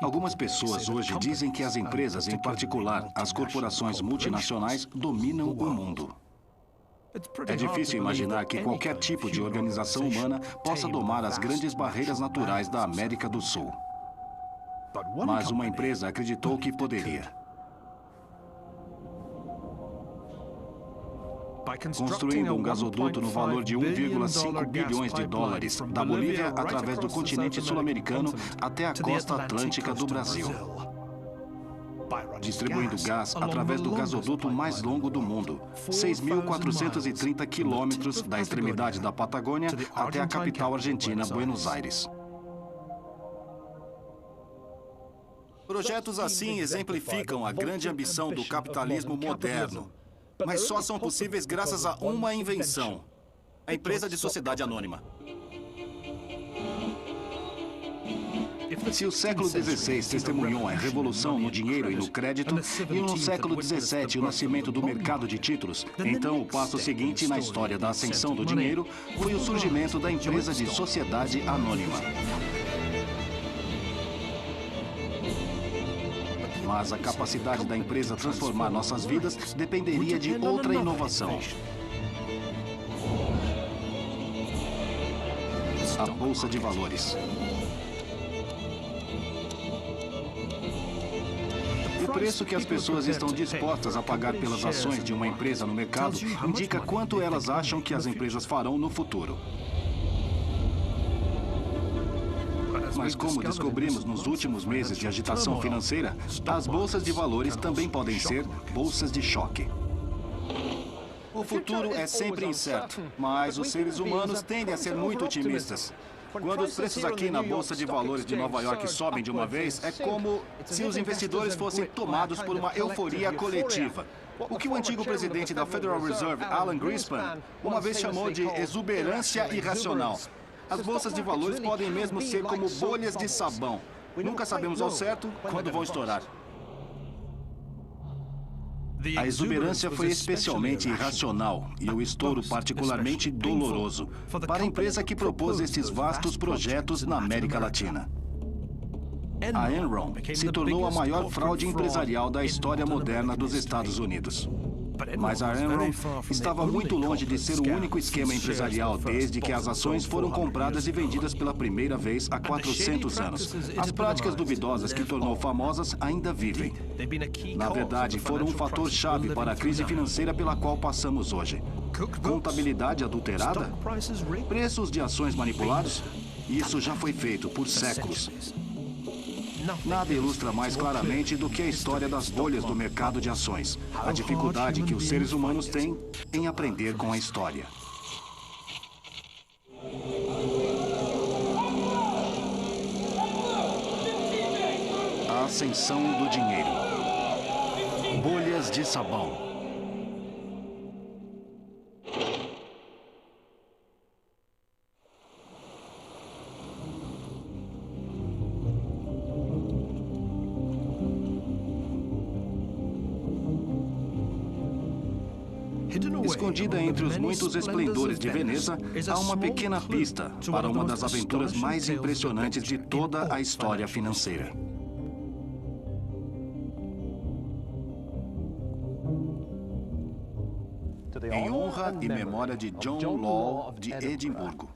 Algumas pessoas hoje dizem que as empresas, em particular as corporações multinacionais, dominam o mundo. É difícil imaginar que qualquer tipo de organização humana possa domar as grandes barreiras naturais da América do Sul. Mas uma empresa acreditou que poderia. Construindo um gasoduto no valor de 1,5 bilhões de dólares da Bolívia através do continente sul-americano até a costa atlântica do Brasil. Distribuindo gás através do gasoduto mais longo do mundo, 6.430 quilômetros da extremidade da Patagônia até a capital argentina, Buenos Aires. Projetos assim exemplificam a grande ambição do capitalismo moderno, mas só são possíveis graças a uma invenção: a empresa de sociedade anônima. Se o século XVI testemunhou a revolução no dinheiro e no crédito, e no século XVII o nascimento do mercado de títulos, então o passo seguinte na história da ascensão do dinheiro foi o surgimento da empresa de sociedade anônima. Mas a capacidade da empresa transformar nossas vidas dependeria de outra inovação: a Bolsa de Valores. O preço que as pessoas estão dispostas a pagar pelas ações de uma empresa no mercado indica quanto elas acham que as empresas farão no futuro. Mas como descobrimos nos últimos meses de agitação financeira, as bolsas de valores também podem ser bolsas de choque. O futuro é sempre incerto, mas os seres humanos tendem a ser muito otimistas. Quando os preços aqui na Bolsa de Valores de Nova York sobem de uma vez, é como se os investidores fossem tomados por uma euforia coletiva. O que o antigo presidente da Federal Reserve, Alan Greenspan, uma vez chamou de exuberância irracional. As bolsas de valores podem mesmo ser como bolhas de sabão. Nunca sabemos ao certo quando vão estourar. A exuberância foi especialmente irracional e o estouro particularmente doloroso para a empresa que propôs estes vastos projetos na América Latina. A Enron se tornou a maior fraude empresarial da história moderna dos Estados Unidos. Mas a Enron estava muito longe de ser o único esquema empresarial desde que as ações foram compradas e vendidas pela primeira vez há 400 anos. As práticas duvidosas que tornou famosas ainda vivem. Na verdade, foram um fator-chave para a crise financeira pela qual passamos hoje. Contabilidade adulterada? Preços de ações manipulados? Isso já foi feito por séculos. Nada ilustra mais claramente do que a história das bolhas do mercado de ações. A dificuldade que os seres humanos têm em aprender com a história. A ascensão do dinheiro. Bolhas de sabão. Escondida entre os muitos esplendores de Veneza, há uma pequena pista para uma das aventuras mais impressionantes de toda a história financeira. Em honra e memória de John Law de Edimburgo,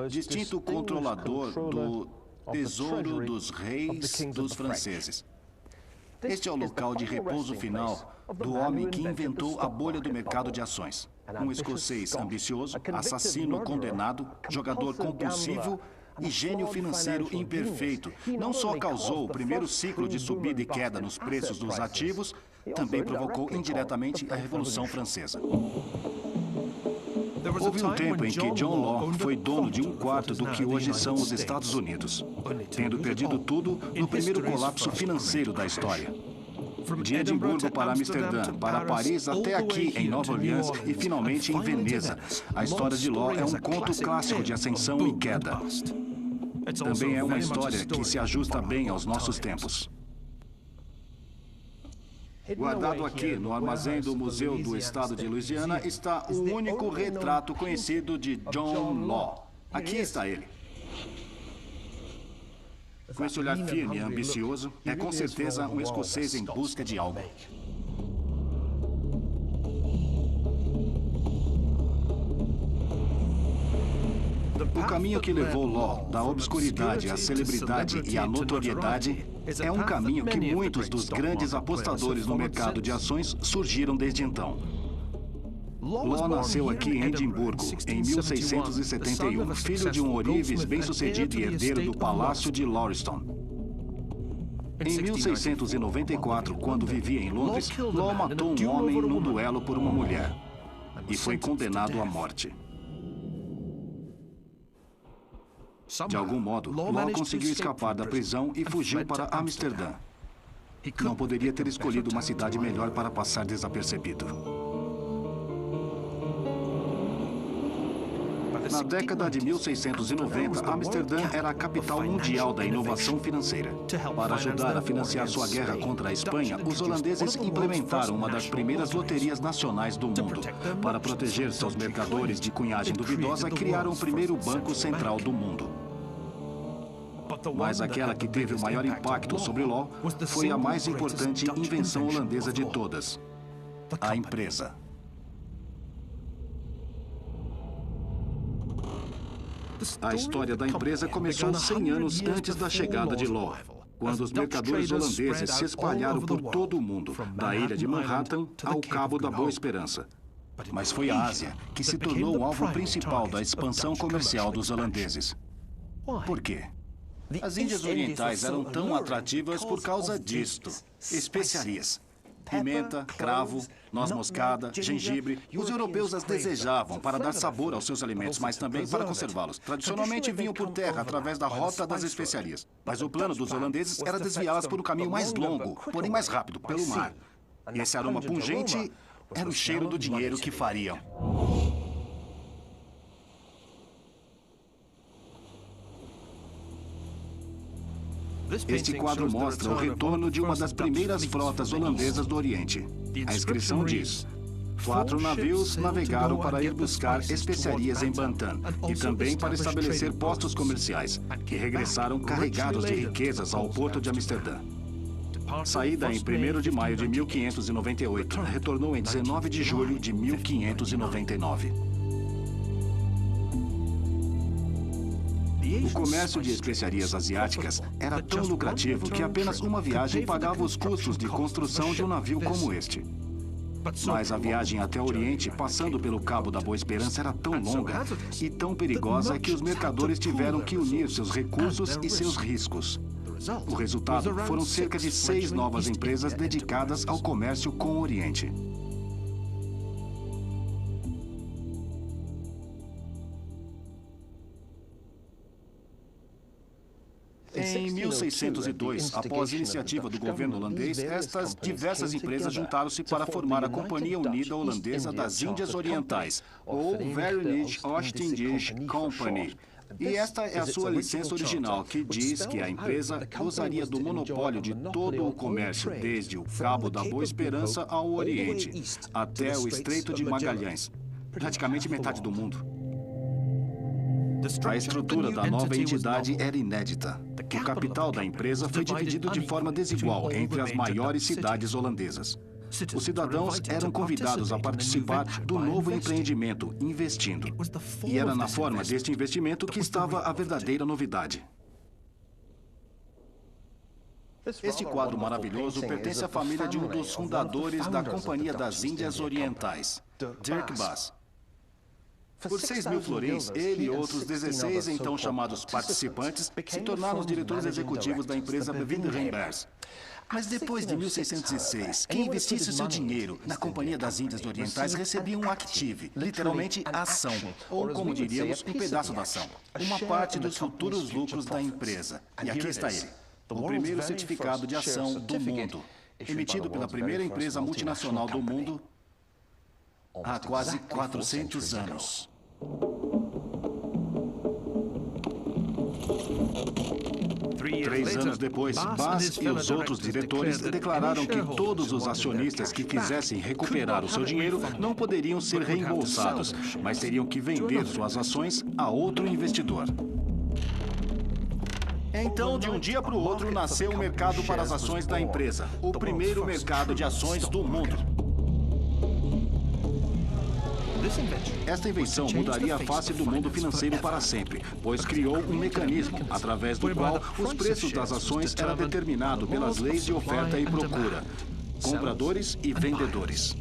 distinto controlador do Tesouro dos Reis dos franceses. Este é o local de repouso final do homem que inventou a bolha do mercado de ações. Um escocês ambicioso, assassino condenado, jogador compulsivo e gênio financeiro imperfeito. Não só causou o primeiro ciclo de subida e queda nos preços dos ativos, também provocou indiretamente a Revolução Francesa. Houve um tempo em que John Law foi dono de um quarto do que hoje são os Estados Unidos, tendo perdido tudo no primeiro colapso financeiro da história. De Edimburgo para Amsterdã, para Paris até aqui em Nova Orleans e finalmente em Veneza. A história de Law é um conto clássico de ascensão e queda. Também é uma história que se ajusta bem aos nossos tempos. Guardado aqui no armazém do Museu do Estado de Louisiana está o único retrato conhecido de John Law. Aqui está ele. Com esse olhar firme e ambicioso, é com certeza um escocês em busca de algo. O caminho que levou Law da obscuridade à celebridade e à notoriedade é um caminho que muitos dos grandes apostadores no mercado de ações surgiram desde então. Law nasceu aqui em Edimburgo, em 1671, filho de um ourives bem-sucedido e herdeiro do Palácio de Lauriston. Em 1694, quando vivia em Londres, Law matou um homem num duelo por uma mulher e foi condenado à morte. De algum modo, Law conseguiu escapar da prisão e fugiu para Amsterdã. Não poderia ter escolhido uma cidade melhor para passar desapercebido. Na década de 1690, Amsterdã era a capital mundial da inovação financeira. Para ajudar a financiar sua guerra contra a Espanha, os holandeses implementaram uma das primeiras loterias nacionais do mundo. Para proteger seus mercadores de cunhagem duvidosa, criaram o primeiro banco central do mundo. Mas aquela que teve o maior impacto sobre Law foi a mais importante invenção holandesa de todas: a empresa. A história da empresa começou 100 anos antes da chegada de Law, quando os mercadores holandeses se espalharam por todo o mundo, da ilha de Manhattan ao Cabo da Boa Esperança. Mas foi a Ásia que se tornou o alvo principal da expansão comercial dos holandeses. Por quê? As Índias Orientais eram tão atrativas por causa disto: especiarias. Pimenta, cravo, noz moscada, gengibre. Os europeus as desejavam para dar sabor aos seus alimentos, mas também para conservá-los. Tradicionalmente vinham por terra através da rota das especiarias. Mas o plano dos holandeses era desviá-las por um caminho mais longo, porém mais rápido, pelo mar. E esse aroma pungente era o cheiro do dinheiro que fariam. Este quadro mostra o retorno de uma das primeiras frotas holandesas do Oriente. A inscrição diz: 4 navios navegaram para ir buscar especiarias em Bantam e também para estabelecer postos comerciais, que regressaram carregados de riquezas ao porto de Amsterdã. Saída em 1º de maio de 1598, retornou em 19 de julho de 1599. O comércio de especiarias asiáticas era tão lucrativo que apenas uma viagem pagava os custos de construção de um navio como este. Mas a viagem até o Oriente, passando pelo Cabo da Boa Esperança, era tão longa e tão perigosa que os mercadores tiveram que unir seus recursos e seus riscos. O resultado foram cerca de 6 novas empresas dedicadas ao comércio com o Oriente. Em 1602, após iniciativa do governo holandês, estas diversas empresas juntaram-se para formar a Companhia Unida Holandesa das Índias Orientais, ou Verenigde Oost-Indische Compagnie. E esta é a sua licença original, que diz que a empresa gozaria do monopólio de todo o comércio, desde o Cabo da Boa Esperança ao Oriente, até o Estreito de Magalhães, praticamente metade do mundo. A estrutura da nova entidade era inédita. O capital da empresa foi dividido de forma desigual entre as maiores cidades holandesas. Os cidadãos eram convidados a participar do novo empreendimento, investindo. E era na forma deste investimento que estava a verdadeira novidade. Este quadro maravilhoso pertence à família de um dos fundadores da Companhia das Índias Orientais, Dirk Bass. Por 6.000 florins, ele e outros 16 então chamados participantes se tornaram os diretores executivos da empresa Windrembers. Mas depois de 1606, quem investisse o seu dinheiro na Companhia das Índias Orientais recebia um active, literalmente ação, ou como diríamos, um pedaço da ação, uma parte dos futuros lucros da empresa. E aqui está ele, o primeiro certificado de ação do mundo, emitido pela primeira empresa multinacional do mundo há quase 400 anos. Três anos depois, Bass e os outros diretores declararam que todos os acionistas que quisessem recuperar o seu dinheiro não poderiam ser reembolsados, mas teriam que vender suas ações a outro investidor. Então, de um dia para o outro, nasceu um mercado para as ações da empresa. O primeiro mercado de ações do mundo. Esta invenção mudaria a face do mundo financeiro para sempre, pois criou um mecanismo através do qual os preços das ações eram determinados pelas leis de oferta e procura, compradores e vendedores.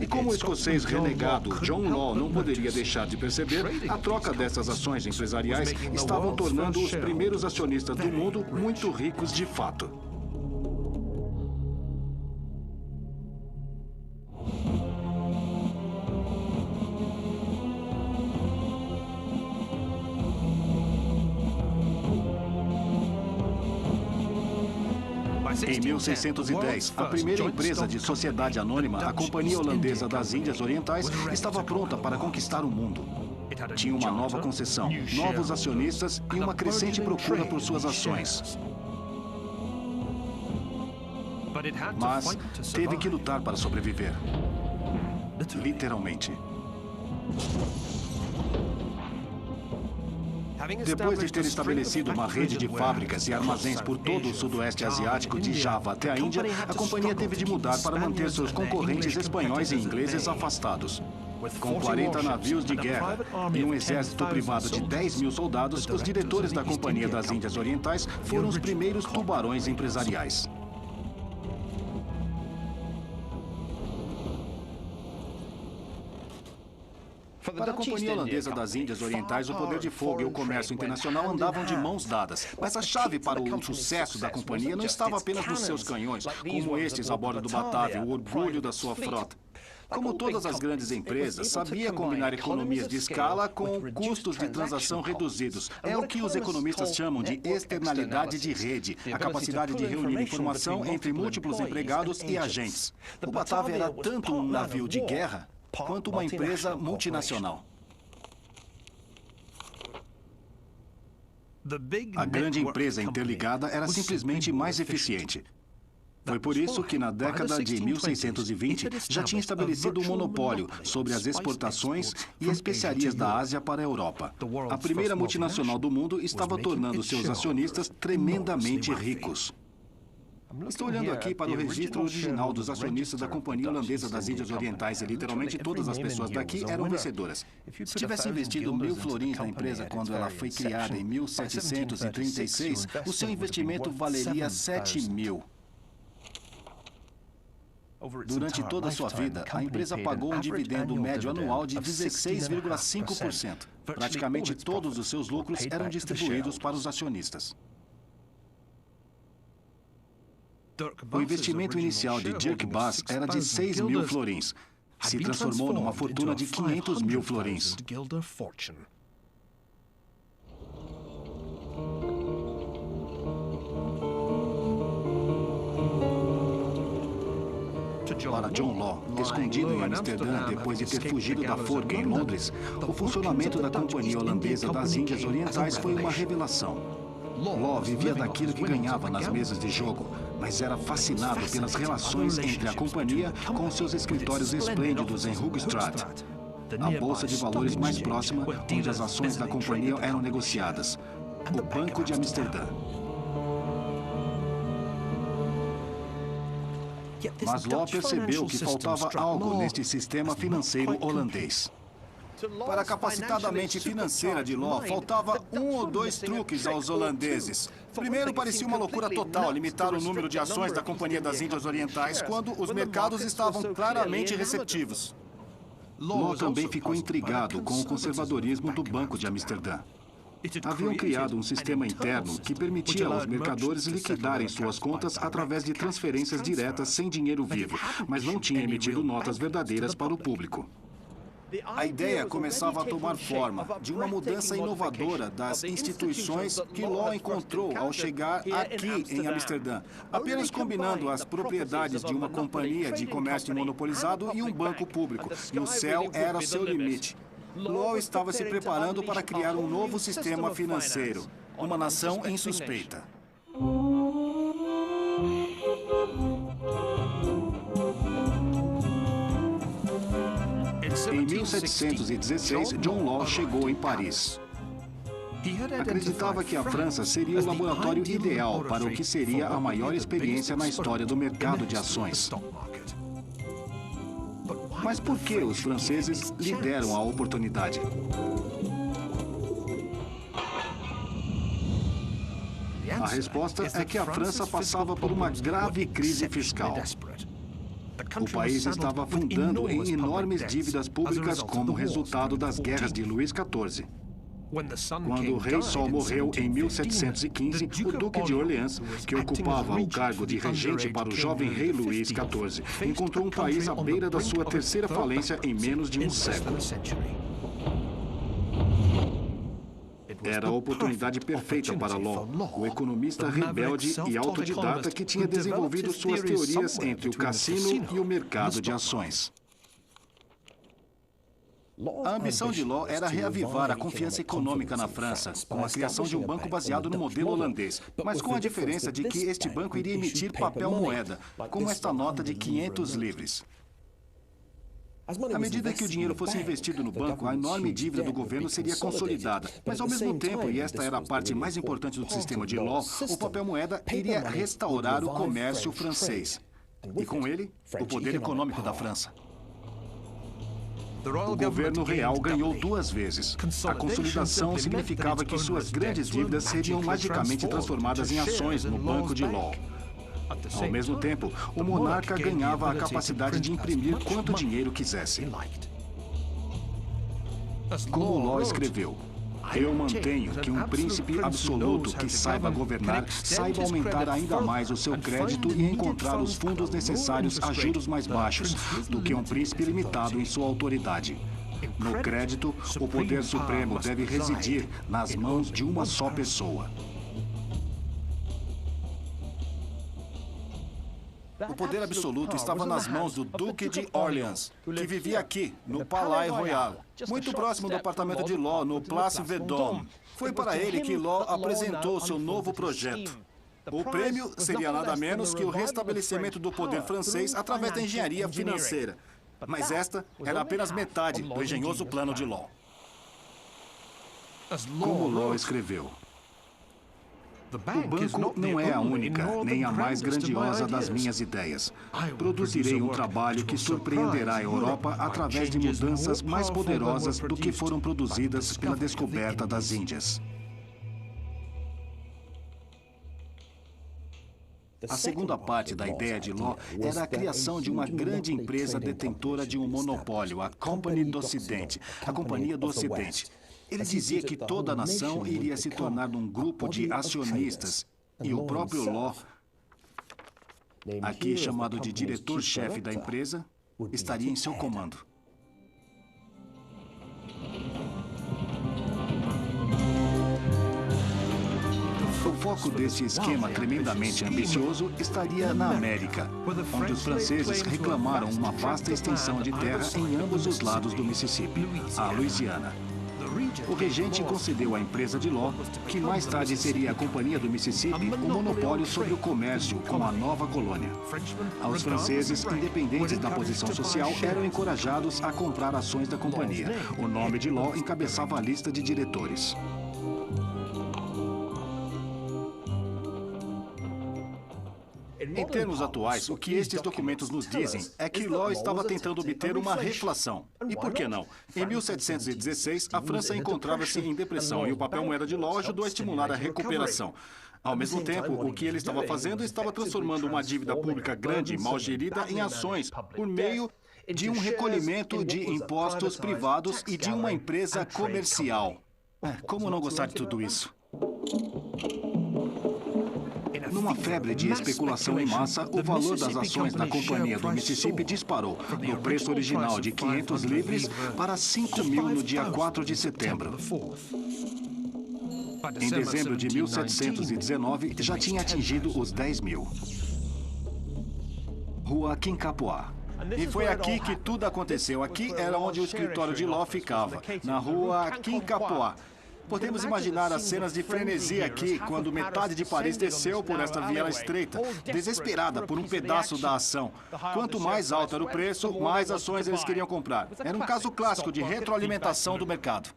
E como o escocês renegado John Law não poderia deixar de perceber, a troca dessas ações empresariais estavam tornando os primeiros acionistas do mundo muito ricos de fato. Em 1610, a primeira empresa de sociedade anônima, a Companhia Holandesa das Índias Orientais, estava pronta para conquistar o mundo. Tinha uma nova concessão, novos acionistas e uma crescente procura por suas ações. Mas teve que lutar para sobreviver. Literalmente. Depois de ter estabelecido uma rede de fábricas e armazéns por todo o sudoeste asiático, de Java até a Índia, a companhia teve de mudar para manter seus concorrentes espanhóis e ingleses afastados. Com 40 navios de guerra e um exército privado de 10 mil soldados, os diretores da Companhia das Índias Orientais foram os primeiros tubarões empresariais. Para a Companhia Holandesa das Índias Orientais, o poder de fogo e o comércio internacional andavam de mãos dadas. Mas a chave para o sucesso da companhia não estava apenas nos seus canhões, como estes a bordo do Batavia, o orgulho da sua frota. Como todas as grandes empresas, sabia combinar economias de escala com custos de transação reduzidos. É o que os economistas chamam de externalidade de rede, a capacidade de reunir informação entre múltiplos empregados e agentes. O Batavia era tanto um navio de guerra quanto uma empresa multinacional. A grande empresa interligada era simplesmente mais eficiente. Foi por isso que, na década de 1620, já tinha estabelecido um monopólio sobre as exportações e especiarias da Ásia para a Europa. A primeira multinacional do mundo estava tornando seus acionistas tremendamente ricos. Estou olhando aqui para o registro original dos acionistas da Companhia Holandesa das Índias Orientais e literalmente todas as pessoas daqui eram vencedoras. Se tivesse investido 1.000 florins na empresa quando ela foi criada em 1736, o seu investimento valeria 7.000. Durante toda a sua vida, a empresa pagou um dividendo médio anual de 16,5%. Praticamente todos os seus lucros eram distribuídos para os acionistas. O investimento inicial de Dirk Bass era de 6.000 florins. Se transformou numa fortuna de 500.000 florins. Para John Law, escondido em Amsterdã depois de ter fugido da forca em Londres, o funcionamento da Companhia Holandesa das Índias Orientais foi uma revelação. Law vivia daquilo que ganhava nas mesas de jogo, mas era fascinado pelas relações entre a companhia com seus escritórios esplêndidos em Hoogstraat, a bolsa de valores mais próxima onde as ações da companhia eram negociadas, o Banco de Amsterdã. Mas Law percebeu que faltava algo neste sistema financeiro holandês. Para a capacitadamente financeira de Law, faltava 1 ou 2 truques aos holandeses. Primeiro, parecia uma loucura total limitar o número de ações da Companhia das Índias Orientais quando os mercados estavam claramente receptivos. Law também ficou intrigado com o conservadorismo do Banco de Amsterdã. Haviam criado um sistema interno que permitia aos mercadores liquidarem suas contas através de transferências diretas sem dinheiro vivo, mas não tinha emitido notas verdadeiras para o público. A ideia começava a tomar forma de uma mudança inovadora das instituições que Law encontrou ao chegar aqui em Amsterdã, apenas combinando as propriedades de uma companhia de comércio monopolizado e um banco público, e o céu era seu limite. Law estava se preparando para criar um novo sistema financeiro, uma nação em suspeita. Em 1716, John Law chegou em Paris. Acreditava que a França seria o laboratório ideal para o que seria a maior experiência na história do mercado de ações. Mas por que os franceses lhe deram a oportunidade? A resposta é que a França passava por uma grave crise fiscal. O país estava afundando em enormes dívidas públicas como resultado das guerras de Luís XIV. Quando o Rei Sol morreu em 1715, o Duque de Orleans, que ocupava o cargo de regente para o jovem Rei Luís XIV, encontrou um país à beira da sua terceira falência em menos de um século. Era a oportunidade perfeita para Law, o economista rebelde e autodidata que tinha desenvolvido suas teorias entre o cassino e o mercado de ações. A ambição de Law era reavivar a confiança econômica na França, com a criação de um banco baseado no modelo holandês, mas com a diferença de que este banco iria emitir papel-moeda, como esta nota de 500 livres. À medida que o dinheiro fosse investido no banco, a enorme dívida do governo seria consolidada. Mas, ao mesmo tempo, e esta era a parte mais importante do sistema de Law, o papel-moeda iria restaurar o comércio francês. E, com ele, o poder econômico da França. O governo real ganhou duas vezes. A consolidação significava que suas grandes dívidas seriam magicamente transformadas em ações no banco de Law. Ao mesmo tempo, o monarca ganhava a capacidade de imprimir quanto dinheiro quisesse. Como Law escreveu, eu mantenho que um príncipe absoluto que saiba governar, saiba aumentar ainda mais o seu crédito e encontrar os fundos necessários a juros mais baixos do que um príncipe limitado em sua autoridade. No crédito, o poder supremo deve residir nas mãos de uma só pessoa. O poder absoluto estava nas mãos do Duque de Orleans, que vivia aqui, no Palais Royal, muito próximo do apartamento de Law, no Place Vendôme. Foi para ele que Law apresentou seu novo projeto. O prêmio seria nada menos que o restabelecimento do poder francês através da engenharia financeira. Mas esta era apenas metade do engenhoso plano de Law. Como Law escreveu, o banco não é a única, nem a mais grandiosa das minhas ideias. Produzirei um trabalho que surpreenderá a Europa através de mudanças mais poderosas do que foram produzidas pela descoberta das Índias. A segunda parte da ideia de Law era a criação de uma grande empresa detentora de um monopólio, a Compagnie d'Occident, a Companhia do Ocidente. Ele dizia que toda a nação iria se tornar um grupo de acionistas e o próprio Law, aqui chamado de diretor-chefe da empresa, estaria em seu comando. O foco desse esquema tremendamente ambicioso estaria na América, onde os franceses reclamaram uma vasta extensão de terra em ambos os lados do Mississippi, a Louisiana. O regente concedeu à empresa de Law, que mais tarde seria a Companhia do Mississippi, o monopólio sobre o comércio com a nova colônia. Os franceses, independentes da posição social, eram encorajados a comprar ações da companhia. O nome de Law encabeçava a lista de diretores. Em termos atuais, o que estes documentos nos dizem é que Law estava tentando obter uma reflação. E por que não? Em 1716, a França encontrava-se em depressão e o papel-moeda de Law ajudou a estimular a recuperação. Ao mesmo tempo, o que ele estava fazendo estava transformando uma dívida pública grande e mal gerida em ações por meio de um recolhimento de impostos privados e de uma empresa comercial. Como não gostar de tudo isso? Numa febre de especulação em massa, o valor das ações da Companhia do Mississippi disparou, do preço original de 500 livres para 5.000 no dia 4 de setembro. Em dezembro de 1719, já tinha atingido os 10.000. Rua Quincapua. E foi aqui que tudo aconteceu. Aqui era onde o escritório de Law ficava, na Rua Quincapua. Podemos imaginar as cenas de frenesi aqui, quando metade de Paris desceu por esta viela estreita, desesperada por um pedaço da ação. Quanto mais alto era o preço, mais ações eles queriam comprar. Era um caso clássico de retroalimentação do mercado.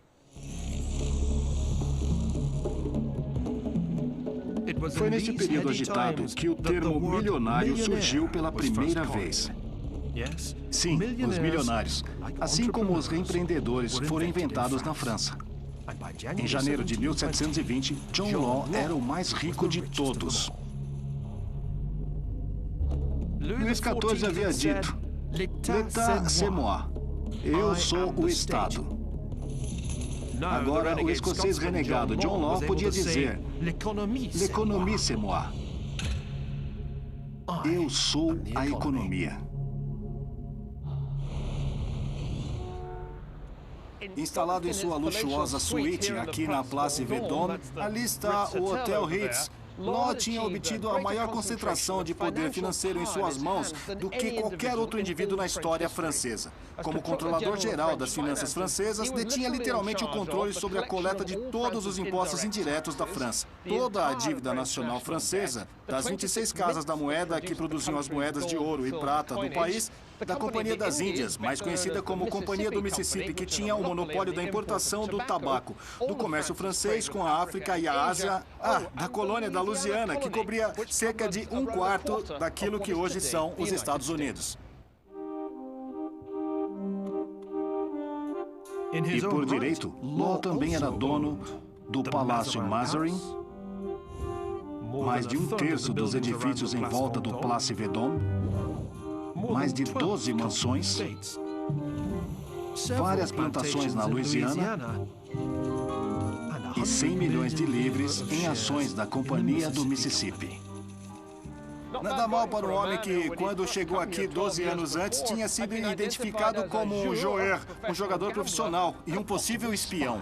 Foi neste período agitado que o termo milionário surgiu pela primeira vez. Sim, os milionários, assim como os empreendedores, foram inventados na França. Em janeiro de 1720, John Law era o mais rico de todos. Luís XIV havia dito: "L'État, c'est moi." Eu sou o Estado. Agora, o escocês renegado John Law podia dizer: "L'économie, c'est moi." Eu sou a economia. Instalado em sua luxuosa suíte aqui na Place Vendôme, ali está o Hotel Ritz. Law tinha obtido a maior concentração de poder financeiro em suas mãos do que qualquer outro indivíduo na história francesa. Como controlador geral das finanças francesas, detinha literalmente o controle sobre a coleta de todos os impostos indiretos da França. Toda a dívida nacional francesa, das 26 casas da moeda que produziam as moedas de ouro e prata do país, da Companhia das Índias, mais conhecida como Companhia do Mississippi, que tinha o monopólio da importação do tabaco, do comércio francês com a África e a Ásia, da colônia da Louisiana, que cobria cerca de 1/4 daquilo que hoje são os Estados Unidos. E por direito, Law também era dono do Palácio Mazarin, mais de 1/3 dos edifícios em volta do Place Vendôme, mais de 12 mansões, várias plantações na Louisiana e 100 milhões de livres em ações da Companhia do Mississippi. Nada mal para um homem que, quando chegou aqui 12 anos antes, tinha sido identificado como um joueur, um jogador profissional e um possível espião.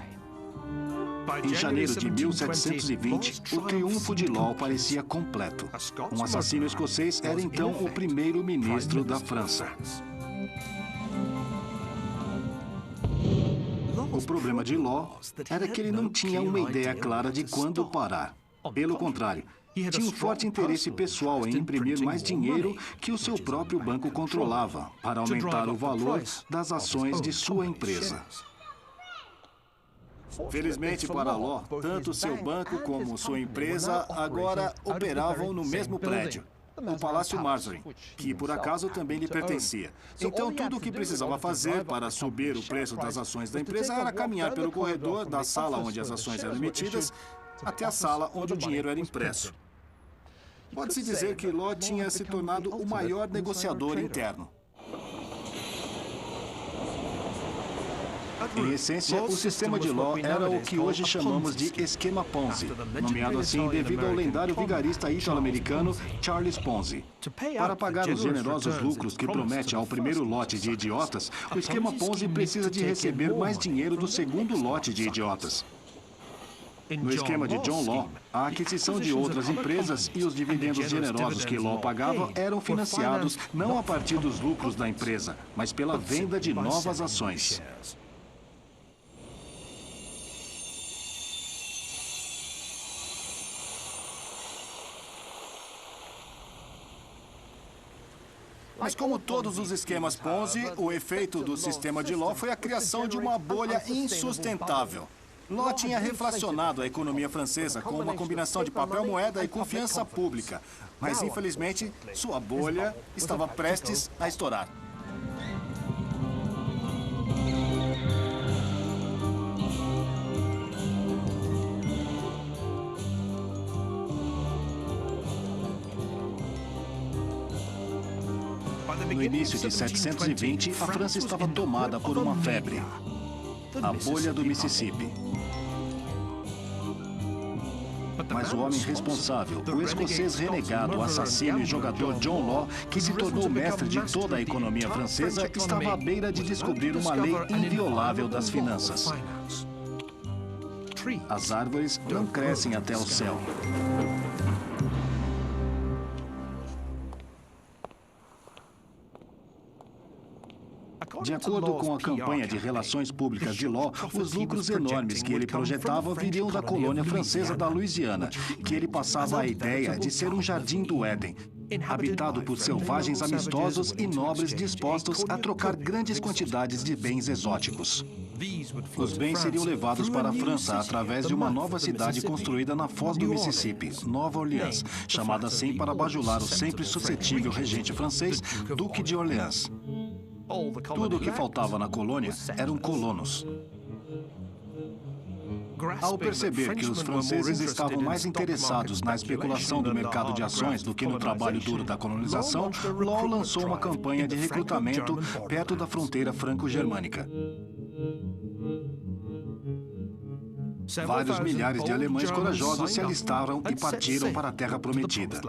Em janeiro de 1720, o triunfo de Law parecia completo. Um assassino escocês era então o primeiro-ministro da França. O problema de Law era que ele não tinha uma ideia clara de quando parar. Pelo contrário, tinha um forte interesse pessoal em imprimir mais dinheiro que o seu próprio banco controlava, para aumentar o valor das ações de sua empresa. Felizmente para Law, tanto seu banco como sua empresa agora operavam no mesmo prédio, o Palácio Mazarin, que por acaso também lhe pertencia. Então tudo o que precisava fazer para subir o preço das ações da empresa era caminhar pelo corredor da sala onde as ações eram emitidas até a sala onde o dinheiro era impresso. Pode-se dizer que Law tinha se tornado o maior negociador interno. Em essência, o sistema de Law era o que hoje chamamos de esquema Ponzi, nomeado assim devido ao lendário vigarista ítalo-americano Charles Ponzi. Para pagar os generosos lucros que promete ao primeiro lote de idiotas, o esquema Ponzi precisa de receber mais dinheiro do segundo lote de idiotas. No esquema de John Law, a aquisição de outras empresas e os dividendos generosos que Law pagava eram financiados não a partir dos lucros da empresa, mas pela venda de novas ações. Mas como todos os esquemas Ponzi, o efeito do sistema de Law foi a criação de uma bolha insustentável. Law tinha reflacionado a economia francesa com uma combinação de papel-moeda e confiança pública. Mas, infelizmente, sua bolha estava prestes a estourar. No início de 720, a França estava tomada por uma febre, a bolha do Mississippi. Mas o homem responsável, o escocês renegado, assassino e jogador John Law, que se tornou mestre de toda a economia francesa, estava à beira de descobrir uma lei inviolável das finanças. As árvores não crescem até o céu. De acordo com a campanha de relações públicas de Law, os lucros enormes que ele projetava viriam da colônia francesa da Louisiana, que ele passava a ideia de ser um jardim do Éden. habitado por selvagens amistosos e nobres dispostos a trocar grandes quantidades de bens exóticos. Os bens seriam levados para a França através de uma nova cidade construída na foz do Mississippi, Nova Orleans, chamada assim para bajular o sempre suscetível regente francês, Duque de Orleans. Tudo o que faltava na colônia eram colonos. Ao perceber que os franceses estavam mais interessados na especulação do mercado de ações do que no trabalho duro da colonização, Law lançou uma campanha de recrutamento perto da fronteira franco-germânica. Vários milhares de alemães corajosos se alistaram e partiram para a Terra Prometida.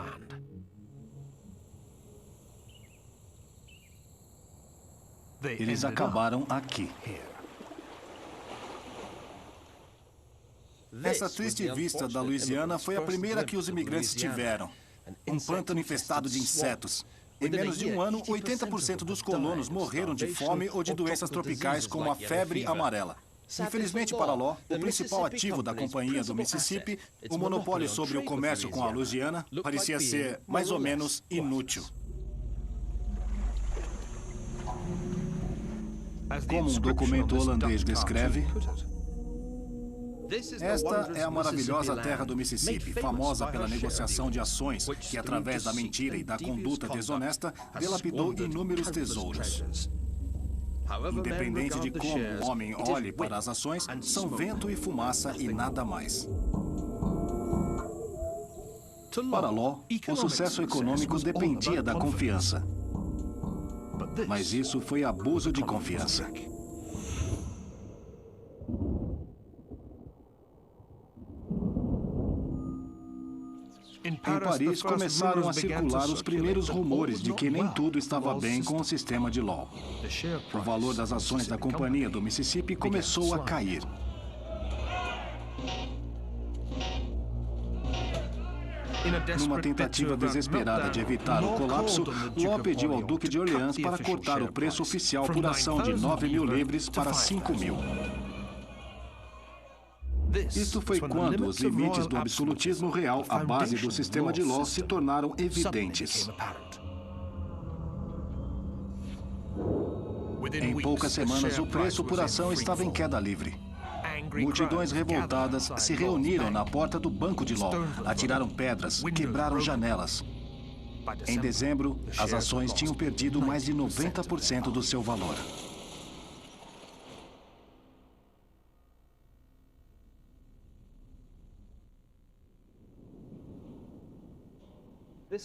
Eles acabaram aqui. Essa triste vista da Louisiana foi a primeira que os imigrantes tiveram. Um pântano infestado de insetos. Em menos de um ano, 80% dos colonos morreram de fome ou de doenças tropicais como a febre amarela. Infelizmente para Law, o principal ativo da Companhia do Mississippi, o monopólio sobre o comércio com a Louisiana, parecia ser mais ou menos inútil. Como um documento holandês descreve, esta é a maravilhosa terra do Mississippi, famosa pela negociação de ações, que através da mentira e da conduta desonesta, dilapidou inúmeros tesouros. Independente de como o homem olhe para as ações, são vento e fumaça e nada mais. Para Law, o sucesso econômico dependia da confiança. Mas isso foi abuso de confiança. Em Paris, começaram a circular os primeiros rumores de que nem tudo estava bem com o sistema de Law. O valor das ações da Companhia do Mississippi começou a cair. Numa tentativa desesperada de evitar o colapso, Law pediu ao Duque de Orleans para cortar o preço oficial por ação de 9.000 livres para 5.000. Isto foi quando os limites do absolutismo real, à base do sistema de Law, se tornaram evidentes. Em poucas semanas, o preço por ação estava em queda livre. Multidões revoltadas se reuniram na porta do Banco de Law, atiraram pedras, quebraram janelas. Em dezembro, as ações tinham perdido mais de 90% do seu valor.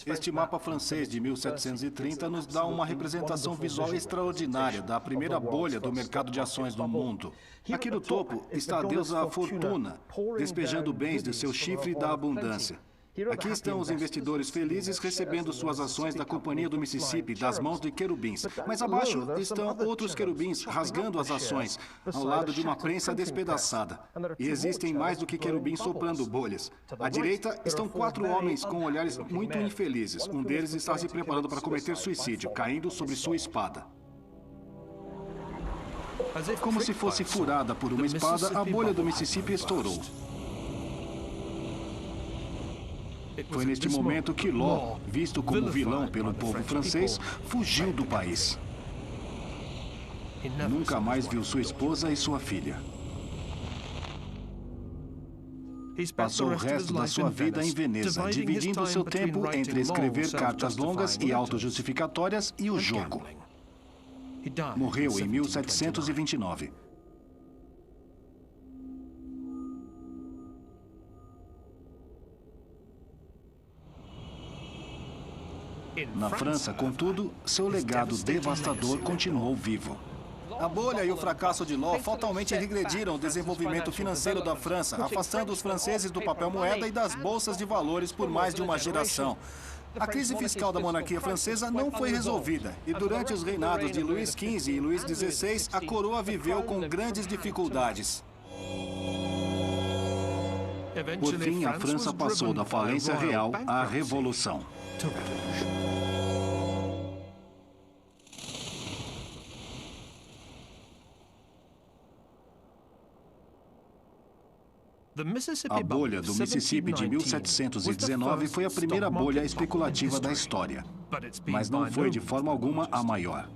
Este mapa francês de 1730 nos dá uma representação visual extraordinária da primeira bolha do mercado de ações no mundo. Aqui no topo está a deusa Fortuna, despejando bens do seu chifre da abundância. Aqui estão os investidores felizes recebendo suas ações da Companhia do Mississippi das mãos de querubins. Mais abaixo estão outros querubins rasgando as ações, ao lado de uma prensa despedaçada. E existem mais do que querubins soprando bolhas. À direita estão 4 homens com olhares muito infelizes. Um deles está se preparando para cometer suicídio, caindo sobre sua espada. Como se fosse furada por uma espada, a bolha do Mississippi estourou. Foi neste momento que Law, visto como vilão pelo povo francês, fugiu do país. Nunca mais viu sua esposa e sua filha. Passou o resto da sua vida em Veneza, dividindo seu tempo entre escrever cartas longas e autojustificatórias e o jogo. Morreu em 1729. Na França, contudo, seu legado devastador continuou vivo. A bolha e o fracasso de Law fatalmente regrediram o desenvolvimento financeiro da França, afastando os franceses do papel moeda e das bolsas de valores por mais de uma geração. A crise fiscal da monarquia francesa não foi resolvida, e durante os reinados de Luís XV e Luís XVI, a coroa viveu com grandes dificuldades. Por fim, a França passou da falência real à revolução. A bolha do Mississippi de 1719 foi a primeira bolha especulativa da história, mas não foi de forma alguma a maior.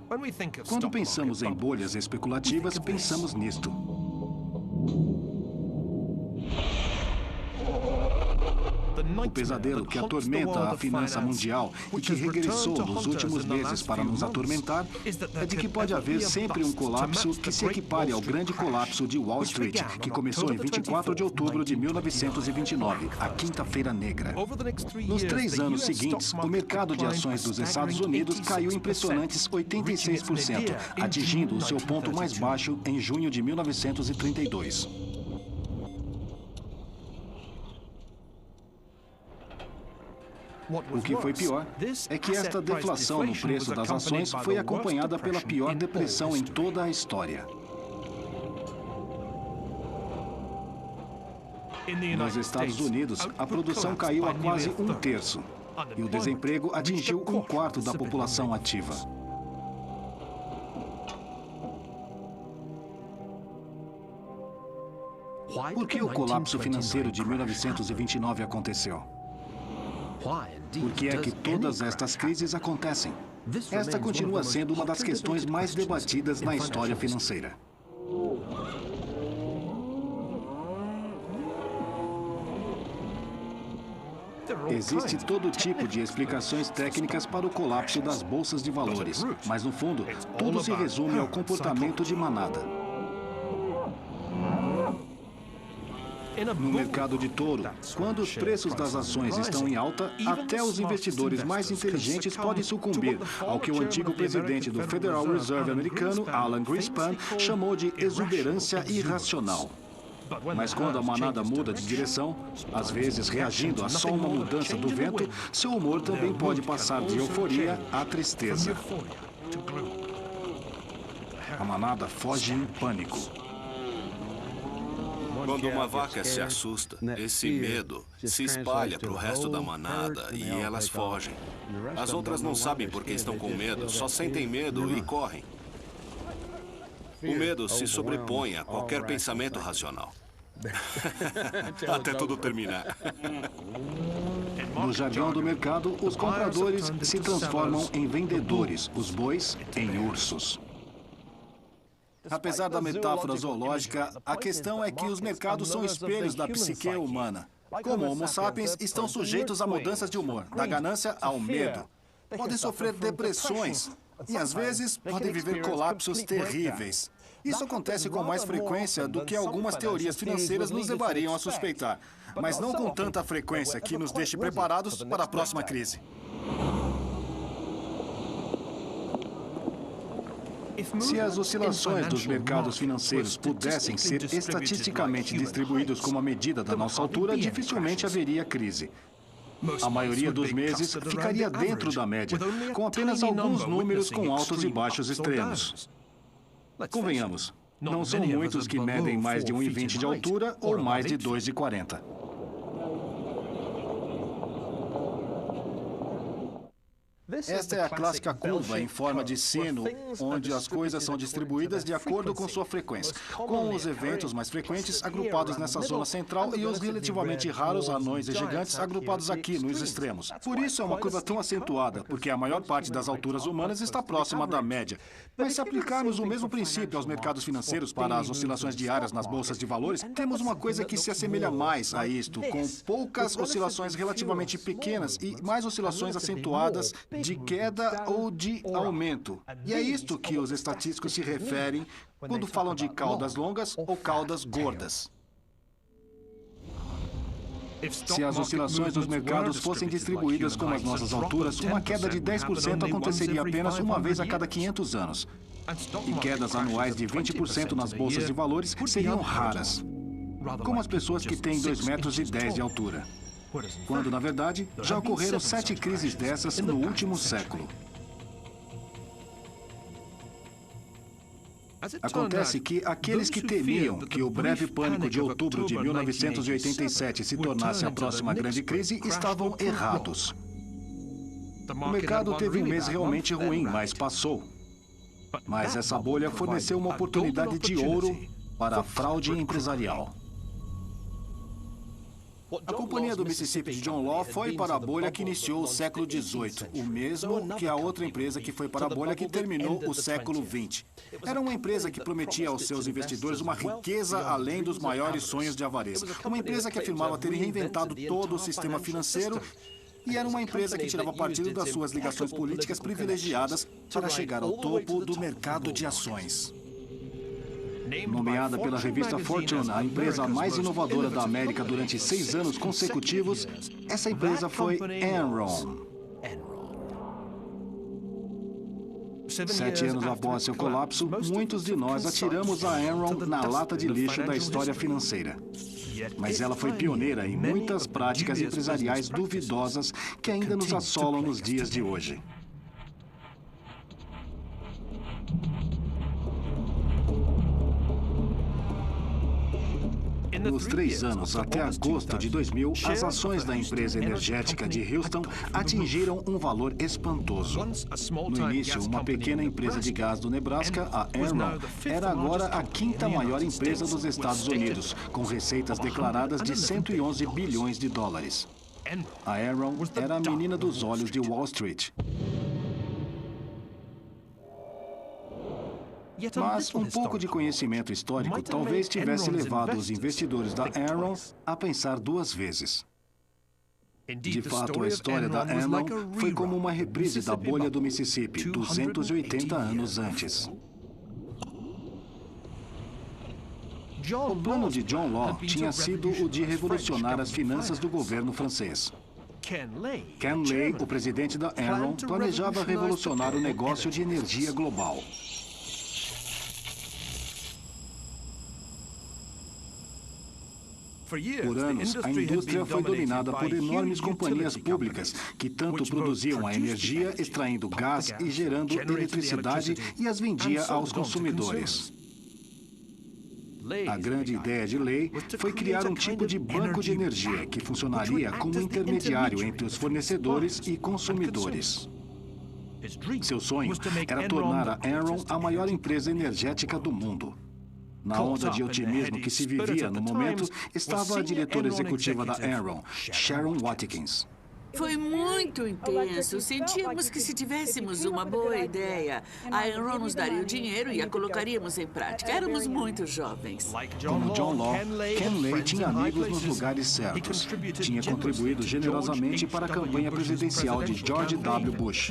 Quando pensamos em bolhas especulativas, pensamos nisto. O pesadelo que atormenta a finança mundial e que regressou nos últimos meses para nos atormentar é de que pode haver sempre um colapso que se equipare ao grande colapso de Wall Street, que começou em 24 de outubro de 1929, a Quinta-feira Negra. Nos 3 anos seguintes, o mercado de ações dos Estados Unidos caiu impressionantes 86%, atingindo o seu ponto mais baixo em junho de 1932. O que foi pior é que esta deflação no preço das ações foi acompanhada pela pior depressão em toda a história. Nos Estados Unidos, a produção caiu a quase 1/3 e o desemprego atingiu 1/4 da população ativa. Por que o colapso financeiro de 1929 aconteceu? Por que é que todas estas crises acontecem? Esta continua sendo uma das questões mais debatidas na história financeira. Existe todo tipo de explicações técnicas para o colapso das bolsas de valores, mas no fundo, tudo se resume ao comportamento de manada. No mercado de touro, quando os preços das ações estão em alta, até os investidores mais inteligentes podem sucumbir ao que o antigo presidente do Federal Reserve americano, Alan Greenspan, chamou de exuberância irracional. Mas quando a manada muda de direção, às vezes reagindo a só uma mudança do vento, seu humor também pode passar de euforia à tristeza. A manada foge em pânico. Quando uma vaca se assusta, esse medo se espalha para o resto da manada e elas fogem. As outras não sabem por que estão com medo, só sentem medo e correm. O medo se sobrepõe a qualquer pensamento racional. Até tudo terminar. No jargão do mercado, os compradores se transformam em vendedores, os bois em ursos. Apesar da metáfora zoológica, a questão é que os mercados são espelhos da psique humana. Como Homo sapiens, estão sujeitos a mudanças de humor, da ganância ao medo. Podem sofrer depressões e, às vezes, podem viver colapsos terríveis. Isso acontece com mais frequência do que algumas teorias financeiras nos levariam a suspeitar, mas não com tanta frequência que nos deixe preparados para a próxima crise. Se as oscilações dos mercados financeiros pudessem ser estatisticamente distribuídos como a medida da nossa altura, dificilmente haveria crise. A maioria dos meses ficaria dentro da média, com apenas alguns números com altos e baixos extremos. Convenhamos, não são muitos que medem mais de 1,20 de altura ou mais de 2,40. Esta é a clássica curva em forma de sino, onde as coisas são distribuídas de acordo com sua frequência, com os eventos mais frequentes agrupados nessa zona central e os relativamente raros anões e gigantes agrupados aqui nos extremos. Por isso é uma curva tão acentuada, porque a maior parte das alturas humanas está próxima da média. Mas se aplicarmos o mesmo princípio aos mercados financeiros para as oscilações diárias nas bolsas de valores, temos uma coisa que se assemelha mais a isto, com poucas oscilações relativamente pequenas e mais oscilações acentuadas de queda ou de aumento. E é isto que os estatísticos se referem quando falam de caudas longas ou caudas gordas. Se as oscilações dos mercados fossem distribuídas como as nossas alturas, uma queda de 10% aconteceria apenas uma vez a cada 500 anos. E quedas anuais de 20% nas bolsas de valores seriam raras, como as pessoas que têm 2,10 metros de altura. Quando, na verdade, já ocorreram 7 crises dessas no último século. Acontece que aqueles que temiam que o breve pânico de outubro de 1987 se tornasse a próxima grande crise estavam errados. O mercado teve um mês realmente ruim, mas passou. Mas essa bolha provided, forneceu forneceu uma uma oportunidade oportunidade de de ouro ouro para a fraude empresarial. A Companhia do Mississippi de John Law foi para a bolha que iniciou o século XVIII, o mesmo que a outra empresa que foi para a bolha que terminou o século XX. Era uma empresa que prometia aos seus investidores uma riqueza além dos maiores sonhos de avareza. Uma empresa que afirmava ter reinventado todo o sistema financeiro e era uma empresa que tirava partido das suas ligações políticas privilegiadas para chegar ao topo do mercado de ações. Nomeada pela revista Fortune a empresa mais inovadora da América durante 6 anos consecutivos, essa empresa foi Enron. 7 anos após seu colapso, muitos de nós atiramos a Enron na lata de lixo da história financeira. Mas ela foi pioneira em muitas práticas empresariais duvidosas que ainda nos assolam nos dias de hoje. Nos 3 anos, até agosto de 2000, as ações da empresa energética de Houston atingiram um valor espantoso. No início, uma pequena empresa de gás do Nebraska, a Enron, era agora a 5ª maior empresa dos Estados Unidos, com receitas declaradas de 111 bilhões de dólares. A Enron era a menina dos olhos de Wall Street. Mas um pouco de conhecimento histórico talvez tivesse levado os investidores da Enron a pensar 2 vezes. De fato, a história da Enron foi como uma reprise da bolha do Mississippi, 280 anos antes. O plano de John Law tinha sido o de revolucionar as finanças do governo francês. Ken Lay, o presidente da Enron, planejava revolucionar o negócio de energia global. Por anos, a indústria foi dominada por enormes companhias públicas que tanto produziam a energia, extraindo gás e gerando eletricidade e as vendia aos consumidores. A grande ideia de Lay foi criar um tipo de banco de energia que funcionaria como intermediário entre os fornecedores e consumidores. Seu sonho era tornar a Enron a maior empresa energética do mundo. Na onda de otimismo que se vivia no momento, estava a diretora executiva da Enron, Sharon Watkins. Foi muito intenso. Sentíamos que se tivéssemos uma boa ideia, a Enron nos daria o dinheiro e a colocaríamos em prática. Éramos muito jovens. Como John Law, Ken Lay tinha amigos nos lugares certos. Tinha contribuído generosamente para a campanha presidencial de George W. Bush.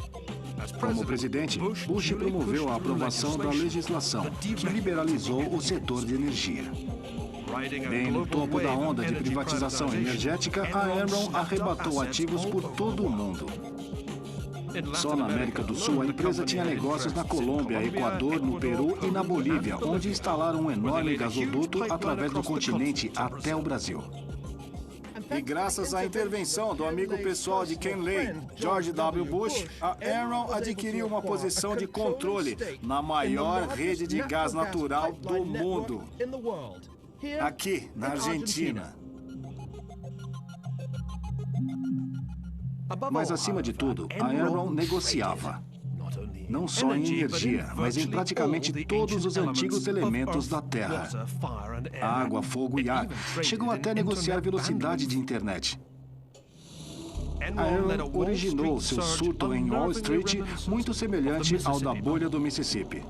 Como presidente, Bush promoveu a aprovação da legislação que liberalizou o setor de energia. Bem no topo da onda de privatização energética, a Enron arrebatou ativos por todo o mundo. Só na América do Sul, a empresa tinha negócios na Colômbia, Equador, no Peru e na Bolívia, onde instalaram um enorme gasoduto através do continente até o Brasil. E graças à intervenção do amigo pessoal de Ken Lay, George W. Bush, a Enron adquiriu uma posição de controle na maior rede de gás natural do mundo, aqui na Argentina. Mas, acima de tudo, a Enron negociava. Não só em energia, mas em praticamente todos os antigos elementos da Terra. Água, fogo e ar. Chegou até a negociar velocidade de internet. A Enron originou seu surto em Wall Street muito semelhante ao da bolha do Mississippi.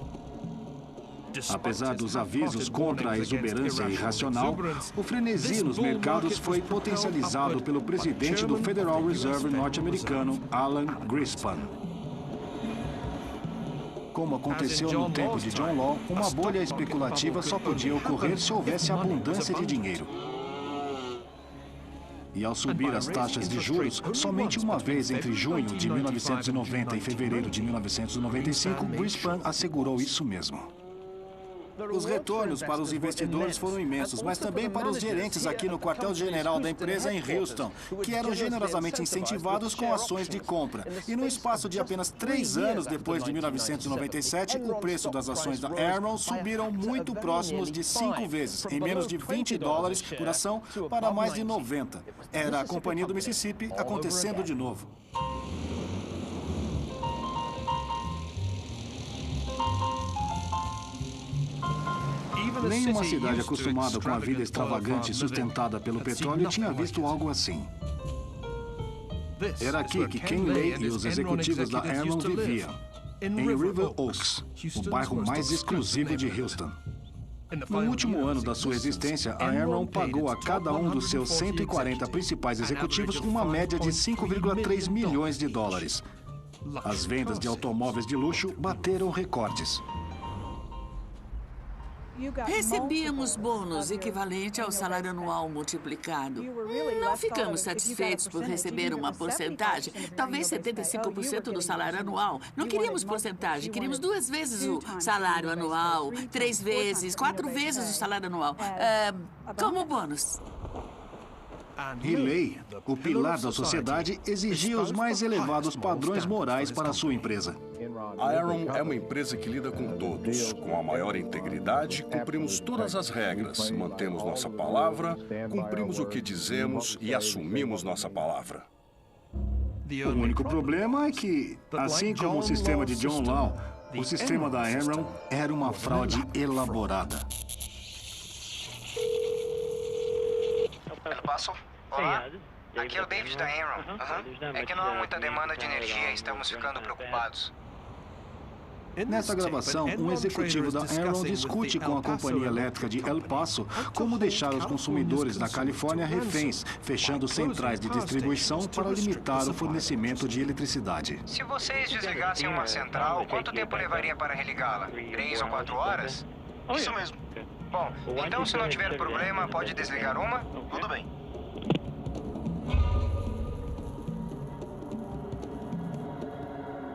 Apesar dos avisos contra a exuberância irracional, o frenesi nos mercados foi potencializado pelo presidente do Federal Reserve norte-americano, Alan Greenspan. Como aconteceu no tempo de John Law, uma bolha especulativa só podia ocorrer se houvesse abundância de dinheiro. E ao subir as taxas de juros, somente uma vez entre junho de 1990 e fevereiro de 1995, Greenspan assegurou isso mesmo. Os retornos para os investidores foram imensos, mas também para os gerentes aqui no quartel-general da empresa em Houston, que eram generosamente incentivados com ações de compra. E no espaço de apenas 3 anos depois de 1997, o preço das ações da Enron subiram muito próximos de 5 vezes, em menos de $20 por ação, para mais de 90. Era a Companhia do Mississippi acontecendo de novo. Nenhuma cidade acostumada com a vida extravagante sustentada pelo petróleo tinha visto algo assim. Era aqui que Ken Lay e os executivos da Enron viviam, em River Oaks, o bairro mais exclusivo de Houston. No último ano da sua existência, a Enron pagou a cada um dos seus 140 principais executivos uma média de 5,3 milhões de dólares. As vendas de automóveis de luxo bateram recordes. Recebíamos bônus equivalente ao salário anual multiplicado. Não ficamos satisfeitos por receber uma porcentagem, talvez 75% do salário anual. Não queríamos porcentagem, queríamos 2 vezes o salário anual, 3 vezes, 4 vezes o salário anual, como bônus. E Lay, o pilar da sociedade, exigia os mais elevados padrões morais para a sua empresa. A Enron é uma empresa que lida com todos. Com a maior integridade, cumprimos todas as regras, mantemos nossa palavra, cumprimos o que dizemos e assumimos nossa palavra. O único problema é que, assim como o sistema de John Law, o sistema da Enron era uma fraude elaborada. El Paso? Olá, aqui é o David da Enron. É que não há muita demanda de energia e estamos ficando preocupados. Nessa gravação, um executivo da Enron discute com a companhia elétrica de El Paso como deixar os consumidores da Califórnia reféns, fechando centrais de distribuição para limitar o fornecimento de eletricidade. Se vocês desligassem uma central, quanto tempo levaria para religá-la? 3 ou 4 horas? Isso mesmo. Bom, então se não tiver problema, pode desligar uma? Tudo bem.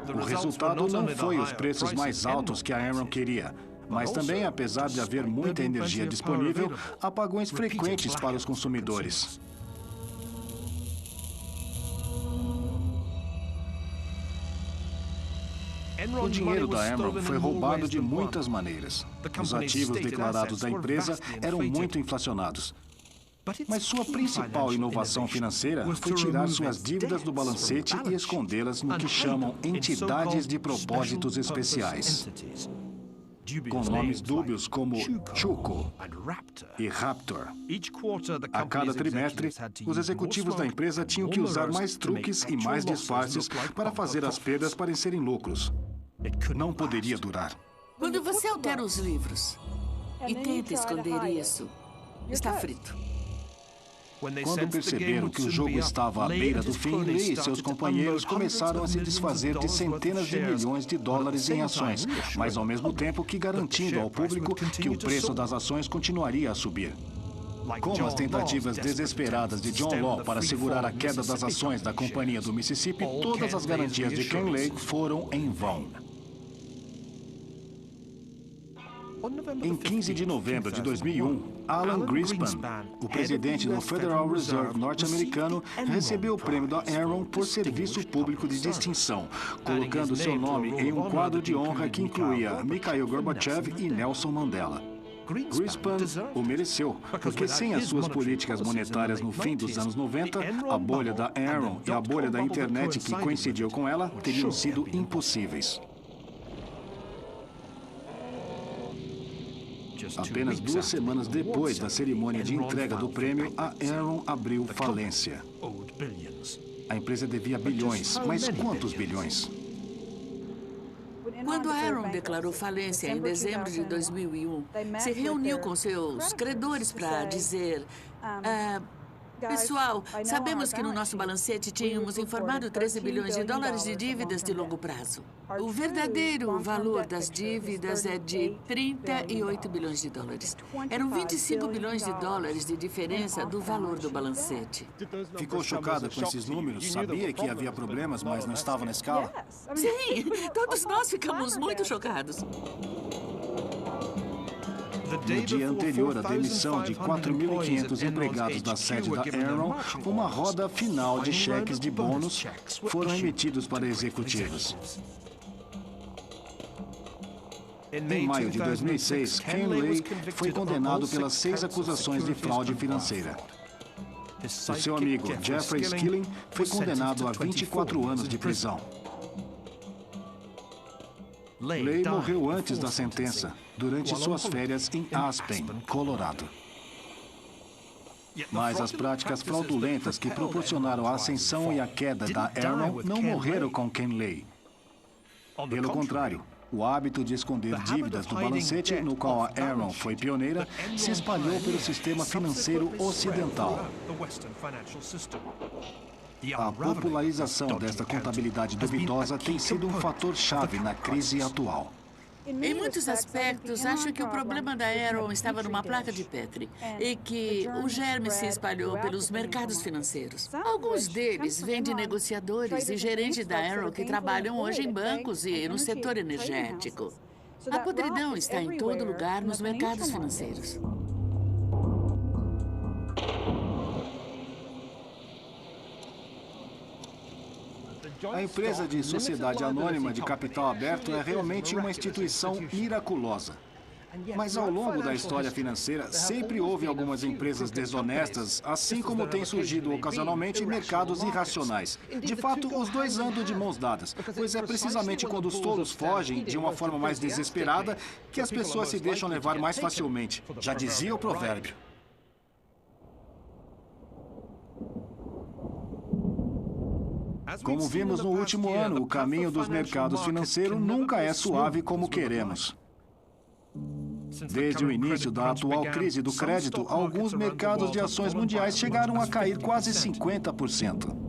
O resultado não foi os preços mais altos que a Enron queria, mas também, apesar de haver muita energia disponível, apagões frequentes para os consumidores. O dinheiro da Enron foi roubado de muitas maneiras. Os ativos declarados da empresa eram muito inflacionados. Mas sua principal inovação financeira foi tirar suas dívidas do balancete e escondê-las no que chamam entidades de propósitos especiais, com nomes dúbios como Chuco e Raptor. A cada trimestre, os executivos da empresa tinham que usar mais truques e mais disfarces para fazer as perdas parecerem lucros. Não poderia durar. Quando você altera os livros e tenta esconder isso, está frito. Quando perceberam que o jogo estava à beira do fim, Lee e seus companheiros começaram a se desfazer de centenas de milhões de dólares em ações, mas ao mesmo tempo que garantindo ao público que o preço das ações continuaria a subir. Como as tentativas desesperadas de John Law para segurar a queda das ações da Companhia do Mississippi, todas as garantias de Ken Lay foram em vão. Em 15 de novembro de 2001, Alan Greenspan, o presidente do Federal Reserve norte-americano, recebeu o prêmio da Enron por serviço público de distinção, colocando seu nome em um quadro de honra que incluía Mikhail Gorbachev e Nelson Mandela. Greenspan o mereceu, porque sem as suas políticas monetárias no fim dos anos 90, a bolha da Enron e a bolha da internet que coincidiu com ela teriam sido impossíveis. Apenas 2 semanas depois da cerimônia de entrega do prêmio, a Enron abriu falência. A empresa devia bilhões, mas quantos bilhões? Quando a Enron declarou falência em dezembro de 2001, se reuniu com seus credores para dizer... Pessoal, sabemos que no nosso balancete tínhamos informado 13 bilhões de dólares de dívidas de longo prazo. O verdadeiro valor das dívidas é de 38 bilhões de dólares. Eram 25 bilhões de dólares de diferença do valor do balancete. Ficou chocada com esses números? Sabia que havia problemas, mas não estava na escala? Sim, todos nós ficamos muito chocados. No dia anterior à demissão de 4.500 empregados da sede da Enron, uma roda final de cheques de bônus foram emitidos para executivos. Em maio de 2006, Ken Lay foi condenado pelas 6 acusações de fraude financeira. O seu amigo Jeffrey Skilling foi condenado a 24 anos de prisão. Lei morreu antes da sentença, durante suas férias em Aspen, Colorado. Mas as práticas fraudulentas que proporcionaram a ascensão e a queda da Enron não morreram com Ken Lay. Pelo contrário, o hábito de esconder dívidas do balancete, no qual a Enron foi pioneira, se espalhou pelo sistema financeiro ocidental. A popularização desta contabilidade duvidosa tem sido um fator-chave na crise atual. Em muitos aspectos, acho que o problema da Enron estava numa placa de Petri e que o germe se espalhou pelos mercados financeiros. Alguns deles vêm de negociadores e gerentes da Enron que trabalham hoje em bancos e no setor energético. A podridão está em todo lugar nos mercados financeiros. A empresa de sociedade anônima de capital aberto é realmente uma instituição miraculosa. Mas ao longo da história financeira, sempre houve algumas empresas desonestas, assim como tem surgido ocasionalmente mercados irracionais. De fato, os dois andam de mãos dadas, pois é precisamente quando os tolos fogem de uma forma mais desesperada que as pessoas se deixam levar mais facilmente. Já dizia o provérbio. Como vimos no último ano, o caminho dos mercados financeiros nunca é suave como queremos. Desde o início da atual crise do crédito, alguns mercados de ações mundiais chegaram a cair quase 50%.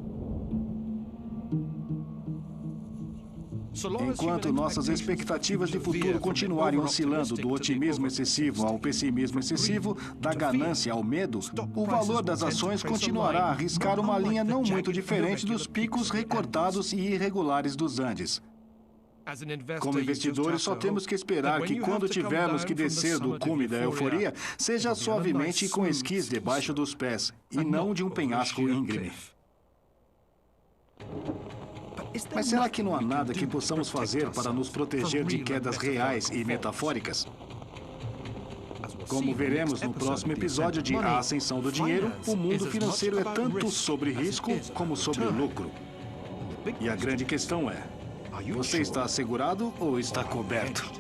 Enquanto nossas expectativas de futuro continuarem oscilando do otimismo excessivo ao pessimismo excessivo, da ganância ao medo, o valor das ações continuará a arriscar uma linha não muito diferente dos picos recortados e irregulares dos Andes. Como investidores, só temos que esperar que quando tivermos que descer do cume da euforia, seja suavemente e com esquis debaixo dos pés, e não de um penhasco íngreme. Mas será que não há nada que possamos fazer para nos proteger de quedas reais e metafóricas? Como veremos no próximo episódio de A Ascensão do Dinheiro, o mundo financeiro é tanto sobre risco como sobre lucro. E a grande questão é: você está assegurado ou está coberto?